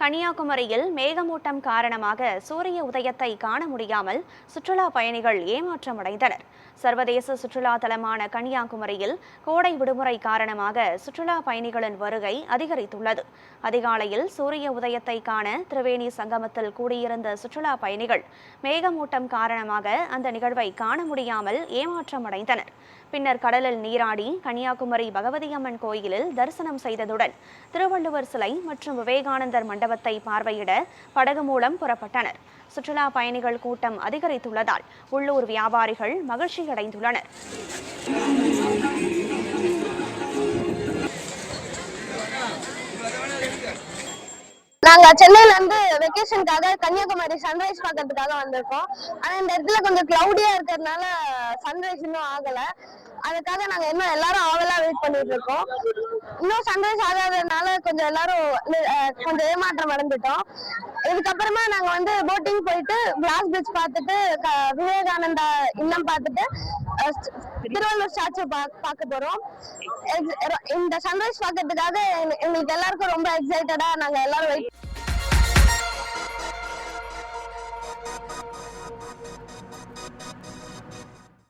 கன்னியாகுமரியில் மேகமூட்டம் காரணமாக சூரிய உதயத்தை காண முடியாமல் சுற்றுலா பயணிகள் ஏமாற்றமடைந்தனர். சர்வதேச சுற்றுலா தலமான கன்னியாகுமரியில் கோடை விடுமுறை காரணமாக சுற்றுலா பயணிகளின் வருகை அதிகரித்துள்ளது. அதிகாலையில் சூரிய உதயத்தை காண திரிவேணி சங்கமத்தில் கூடியிருந்த சுற்றுலா பயணிகள் மேகமூட்டம் காரணமாக அந்த நிகழ்வை காண முடியாமல் ஏமாற்றமடைந்தனர். பின்னர் கடலில் நீராடி கன்னியாகுமரி பகவதியம்மன் கோயிலில் தரிசனம் செய்ததுடன் திருவள்ளுவர் சிலை மற்றும் விவேகானந்தர் மண்டபத்தை பார்வையிட படகு மூலம் புறப்பட்டனர். சுற்றுலா பயணிகள் கூட்டம் அதிகரித்துள்ளதால் உள்ளூர் வியாபாரிகள் மகிழ்ச்சியடைந்துள்ளனர். நாங்க சென்னையில இருந்து வெக்கேஷனுக்காக கன்னியாகுமரி சன்ரைஸ் பார்க்கறதுக்காக வந்திருக்கோம். ஆனா இந்த இடத்துல கொஞ்சம் கிளவுடியா இருக்கிறதுனால சன்ரைஸ் இன்னும் ஆகல. அதுக்காக நாங்க இன்னும் எல்லாரும் ஆவலா வெயிட் பண்ணிட்டு இருக்கோம். இன்னும் சன்ரைஸ் ஆகாததுனால கொஞ்சம் எல்லாரும் கொஞ்சம் ஏமாற்றம் அடைஞ்சிட்டோம். இதுக்கப்புறமா நாங்க வந்து போட்டிங் போயிட்டு கிளாஸ் பிரிட்ஜ் பார்த்துட்டு விவேகானந்தா இல்லம் பார்த்துட்டு திருவள்ளுவர் ஸ்டாச்சு பார்க்க போறோம். இந்த சன்ரைஸ் பார்க்கறதுக்காக எங்களுக்கு எல்லாருக்கும் ரொம்ப எக்ஸைட்டடா நாங்க எல்லாரும் வெயிட்